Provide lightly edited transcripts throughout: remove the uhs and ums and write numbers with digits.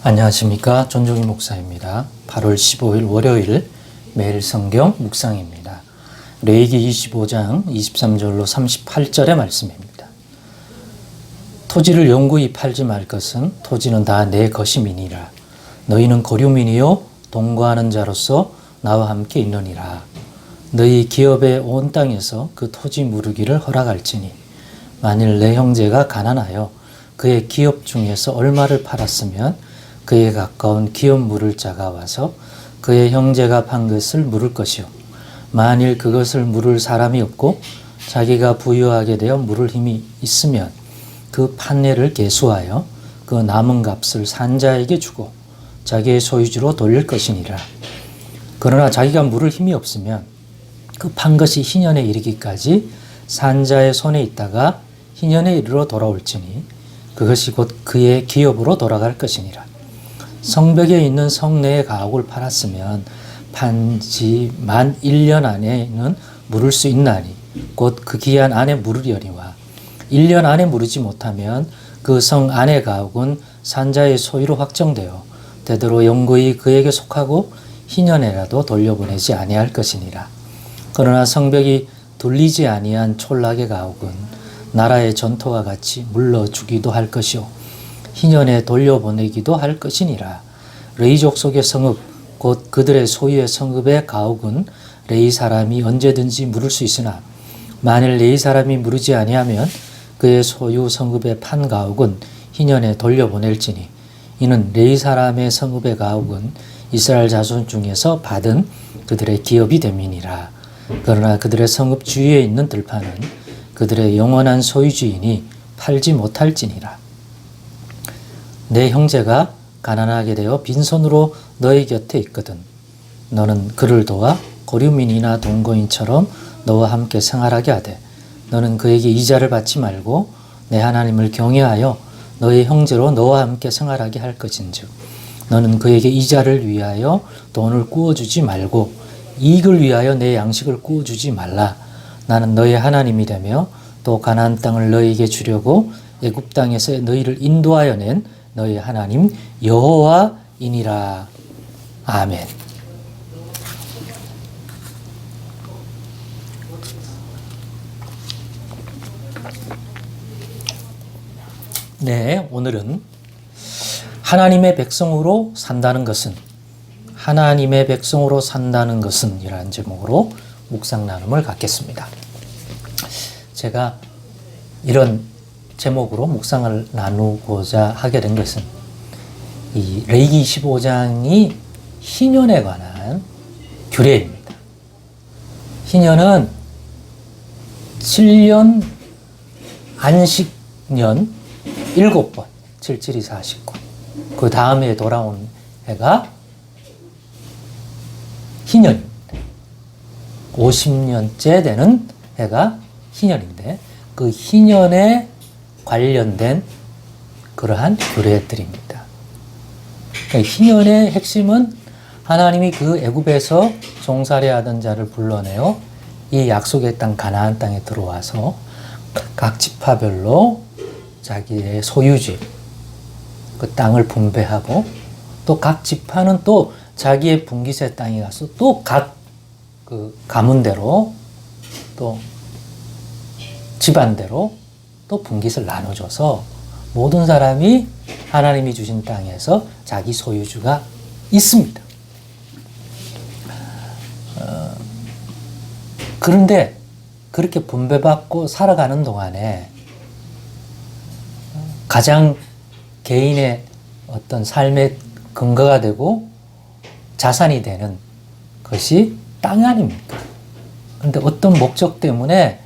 안녕하십니까. 전종희 목사입니다. 8월 15일 월요일 매일 성경 묵상입니다. 레위기 25장 23절로 38절의 말씀입니다. 토지를 영구히 팔지 말 것은 토지는 다 내 것임이니라. 너희는 거류민이요 동거하는 자로서 나와 함께 있느니라. 너희 기업의 온 땅에서 그 토지 무르기를 허락할지니 만일 내 형제가 가난하여 그의 기업 중에서 얼마를 팔았으면 그에 가까운 기업 물을 자가 와서 그의 형제가 판 것을 물을 것이요 만일 그것을 물을 사람이 없고 자기가 부유하게 되어 물을 힘이 있으면 그 판례를 계수하여 그 남은 값을 산자에게 주고 자기의 소유주로 돌릴 것이니라. 그러나 자기가 물을 힘이 없으면 그 판 것이 희년에 이르기까지 산자의 손에 있다가 희년에 이르러 돌아올지니 그것이 곧 그의 기업으로 돌아갈 것이니라. 성벽에 있는 성내의 가옥을 팔았으면 판지 만 1년 안에는 물을 수 있나니 곧 그 기한 안에 물으려니와 1년 안에 물으지 못하면 그 성 안의 가옥은 산자의 소유로 확정되어 되도록 영구히 그에게 속하고 희년에라도 돌려보내지 아니할 것이니라. 그러나 성벽이 둘리지 아니한 촌락의 가옥은 나라의 전토와 같이 물러주기도 할 것이요 희년에 돌려보내기도 할 것이니라. 레위 족속의 성읍 곧 그들의 소유의 성읍의 가옥은 레위 사람이 언제든지 물을 수 있으나 만일 레위 사람이 물으지 아니하면 그의 소유 성읍의 판 가옥은 희년에 돌려보낼지니 이는 레위 사람의 성읍의 가옥은 이스라엘 자손 중에서 받은 그들의 기업이 됨이니라. 그러나 그들의 성읍 주위에 있는 들판은 그들의 영원한 소유주이니 팔지 못할지니라. 내 형제가 가난하게 되어 빈손으로 너희 곁에 있거든 너는 그를 도와 고류민이나 동거인처럼 너와 함께 생활하게 하되 너는 그에게 이자를 받지 말고 내 하나님을 경외하여 너의 형제로 너와 함께 생활하게 할 것인즉 너는 그에게 이자를 위하여 돈을 구워주지 말고 이익을 위하여 내 양식을 구워주지 말라. 나는 너의 하나님이 되며 또 가나안 땅을 너희에게 주려고 애굽 땅에서 너희를 인도하여 낸 너희 하나님 여호와이니라. 아멘. 네, 오늘은 하나님의 백성으로 산다는 것은 이라는 제목으로 묵상 나눔을 갖겠습니다. 제가 이런 제목으로 묵상을 나누고자 하게 된 것은 이 레위기 25장이 희년에 관한 규례입니다. 희년은 7년 안식년 7번, 7, 2, 49. 그 다음에 돌아온 해가 희년입니다. 50년째 되는 해가 희년인데 그 희년에 관련된 그러한 규례들입니다. 희년의 핵심은 하나님이 그 애굽에서 종살이하던 자를 불러내어 이 약속의 땅 가나안 땅에 들어와서 각 지파별로 자기의 소유지 그 땅을 분배하고 또 각 지파는 또 자기의 분깃의 땅에 가서 또 각 그 가문대로 또 집안대로 또 분깃을 나눠줘서 모든 사람이 하나님이 주신 땅에서 자기 소유주가 있습니다. 그런데 그렇게 분배받고 살아가는 동안에 가장 개인의 어떤 삶의 근거가 되고 자산이 되는 것이 땅 아닙니까? 그런데 어떤 목적 때문에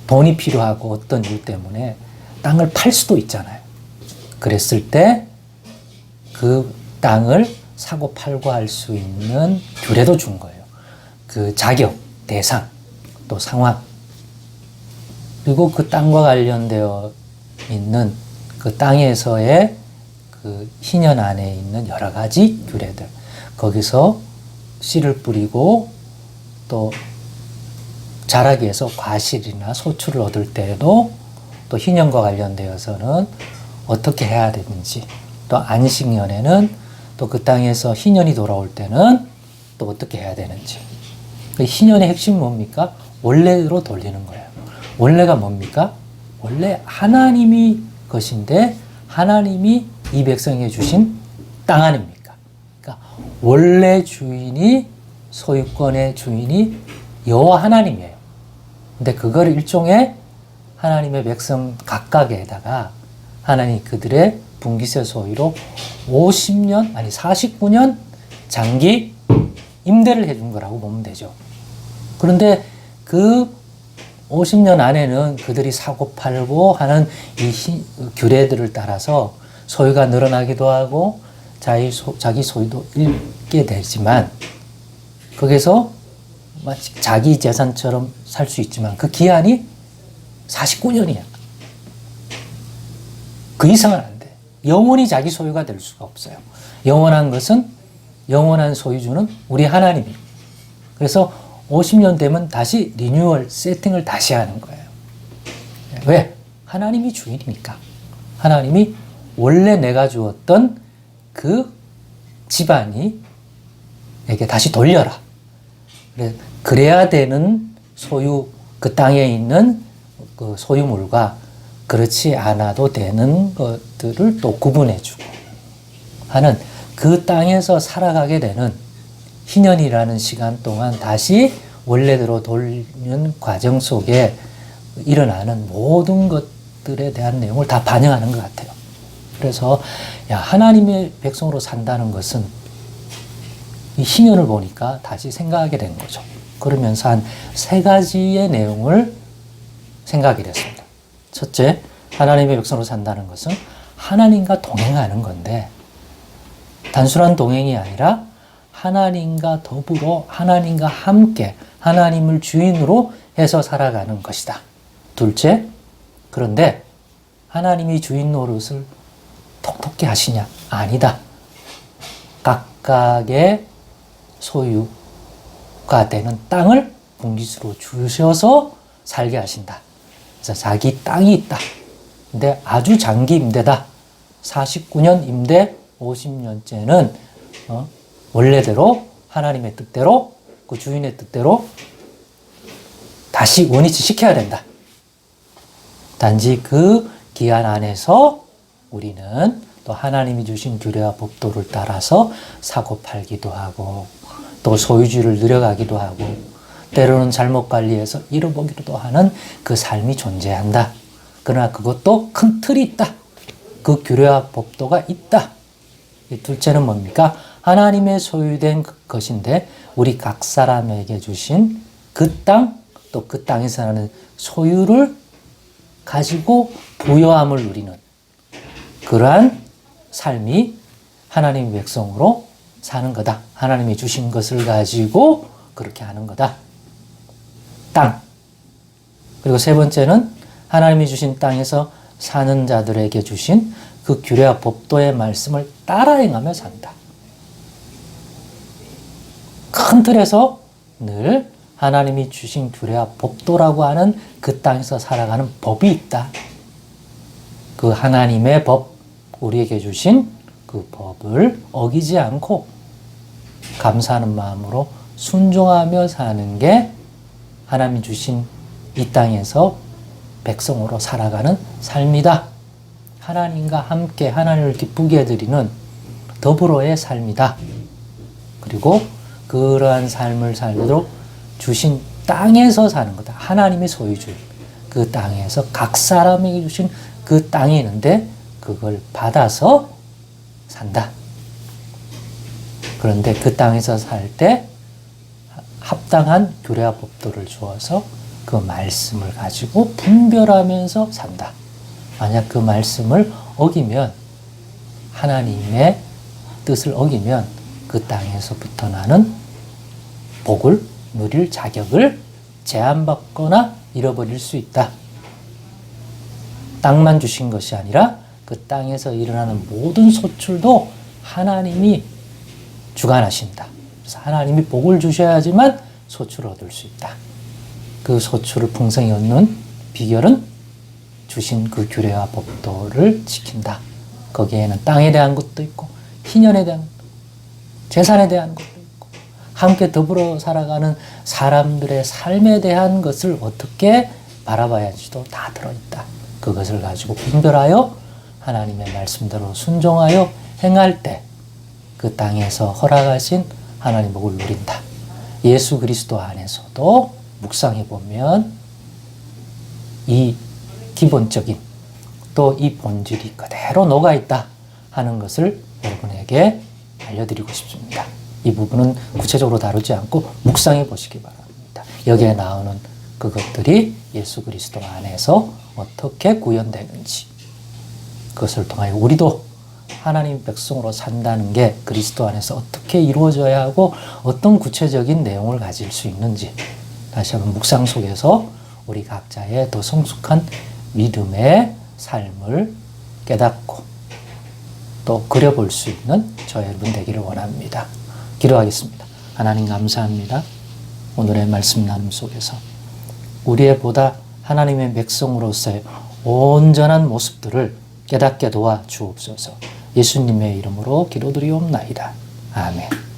돈이 필요하고 어떤 이유 때문에 땅을 팔 수도 있잖아요. 그랬을 때 그 땅을 사고 팔고 할 수 있는 규례도 준 거예요. 그 자격, 대상, 또 상황, 그리고 그 땅과 관련되어 있는 그 땅에서의 그 희년 안에 있는 여러 가지 규례들, 거기서 씨를 뿌리고 또 자라기 위해서 과실이나 소출을 얻을 때에도 또 희년과 관련되어서는 어떻게 해야 되는지 또 안식년에는 또 그 땅에서 희년이 돌아올 때는 또 어떻게 해야 되는지. 그 희년의 핵심이 뭡니까? 원래로 돌리는 거예요. 원래가 뭡니까? 원래 하나님이 것인데 하나님이 이 백성에게 주신 땅 아닙니까? 그러니까 원래 주인이, 소유권의 주인이 여호와 하나님이에요. 근데 그걸 일종의 하나님의 백성 각각에다가 하나님 그들의 분기세 소유로 50년, 아니 49년 장기 임대를 해준 거라고 보면 되죠. 그런데 그 50년 안에는 그들이 사고 팔고 하는 이 규례들을 따라서 소유가 늘어나기도 하고 자기 소유도 잃게 되지만 거기서 마치 자기 재산처럼 살 수 있지만 그 기한이 49년이야. 그 이상은 안 돼. 영원히 자기 소유가 될 수가 없어요. 영원한 것은 영원한 소유주는 우리 하나님이에요. 그래서 50년 되면 다시 리뉴얼, 세팅을 다시 하는 거예요. 왜? 하나님이 주인이니까. 하나님이 원래 내가 주었던 그 집안이 에게 다시 돌려라. 그래야 되는 소유, 그 땅에 있는 그 소유물과 그렇지 않아도 되는 것들을 또 구분해주고 하는 그 땅에서 살아가게 되는 희년이라는 시간 동안 다시 원래대로 돌리는 과정 속에 일어나는 모든 것들에 대한 내용을 다 반영하는 것 같아요. 그래서 하나님의 백성으로 산다는 것은 이 희년을 보니까 다시 생각하게 된 거죠. 그러면서 한 3가지의 내용을 생각하게 됐습니다. 첫째, 하나님의 백성으로 산다는 것은 하나님과 동행하는 건데 단순한 동행이 아니라 하나님과 더불어 하나님과 함께 하나님을 주인으로 해서 살아가는 것이다. 둘째, 그런데 하나님이 주인 노릇을 톡톡히 하시냐? 아니다. 각각의 소유가 되는 땅을 분깃으로 주셔서 살게 하신다. 그래서 자기 땅이 있다. 근데 아주 장기 임대다. 49년 임대, 50년째는 원래대로 하나님의 뜻대로 그 주인의 뜻대로 다시 원위치 시켜야 된다. 단지 그 기한 안에서 우리는 또 하나님이 주신 규례와 법도를 따라서 사고 팔기도 하고 또 소유주의를 늘려가기도 하고 때로는 잘못 관리해서 잃어보기도 하는 그 삶이 존재한다. 그러나 그것도 큰 틀이 있다. 그 규례와 법도가 있다. 둘째는 뭡니까? 하나님의 소유된 것인데 우리 각 사람에게 주신 그 땅, 또 그 땅에서 나는 소유를 가지고 부요함을 누리는 그러한 삶이 하나님의 백성으로 사는 거다. 하나님이 주신 것을 가지고 그렇게 하는 거다. 땅. 그리고 세 번째는 하나님이 주신 땅에서 사는 자들에게 주신 그 규례와 법도의 말씀을 따라 행하며 산다. 큰 틀에서 늘 하나님이 주신 규례와 법도라고 하는 그 땅에서 살아가는 법이 있다. 그 하나님의 법, 우리에게 주신 그 법을 어기지 않고 감사하는 마음으로 순종하며 사는 게 하나님이 주신 이 땅에서 백성으로 살아가는 삶이다. 하나님과 함께 하나님을 기쁘게 해드리는 더불어의 삶이다. 그리고 그러한 삶을 살도록 주신 땅에서 사는 거다. 하나님의 소유주의. 그 땅에서 각 사람에게 주신 그 땅이 있는데 그걸 받아서 산다. 그런데 그 땅에서 살 때 합당한 규례와 법도를 주어서 그 말씀을 가지고 분별하면서 산다. 만약 그 말씀을 어기면 하나님의 뜻을 어기면 그 땅에서부터 나는 복을 누릴 자격을 제한받거나 잃어버릴 수 있다. 땅만 주신 것이 아니라 그 땅에서 일어나는 모든 소출도 하나님이 주관하신다. 그래서 하나님이 복을 주셔야지만 소출을 얻을 수 있다. 그 소출을 풍성히 얻는 비결은 주신 그 규례와 법도를 지킨다. 거기에는 땅에 대한 것도 있고 희년에 대한 것도 있고 재산에 대한 것도 있고 함께 더불어 살아가는 사람들의 삶에 대한 것을 어떻게 바라봐야 할지도 다 들어있다. 그것을 가지고 분별하여 하나님의 말씀대로 순종하여 행할 때 그 땅에서 허락하신 하나님 복을 누린다. 예수 그리스도 안에서도 묵상해 보면 이 기본적인 또 이 본질이 그대로 녹아있다 하는 것을 여러분에게 알려드리고 싶습니다. 이 부분은 구체적으로 다루지 않고 묵상해 보시기 바랍니다. 여기에 나오는 그것들이 예수 그리스도 안에서 어떻게 구현되는지 그것을 통하여 우리도 하나님 백성으로 산다는 게 그리스도 안에서 어떻게 이루어져야 하고 어떤 구체적인 내용을 가질 수 있는지 다시 한번 묵상 속에서 우리 각자의 더 성숙한 믿음의 삶을 깨닫고 또 그려볼 수 있는 저 여러분 되기를 원합니다. 기도하겠습니다. 하나님 감사합니다. 오늘의 말씀 나눔 속에서 우리의 보다 하나님의 백성으로서의 온전한 모습들을 깨닫게 도와 주옵소서. 예수님의 이름으로 기도드리옵나이다. 아멘.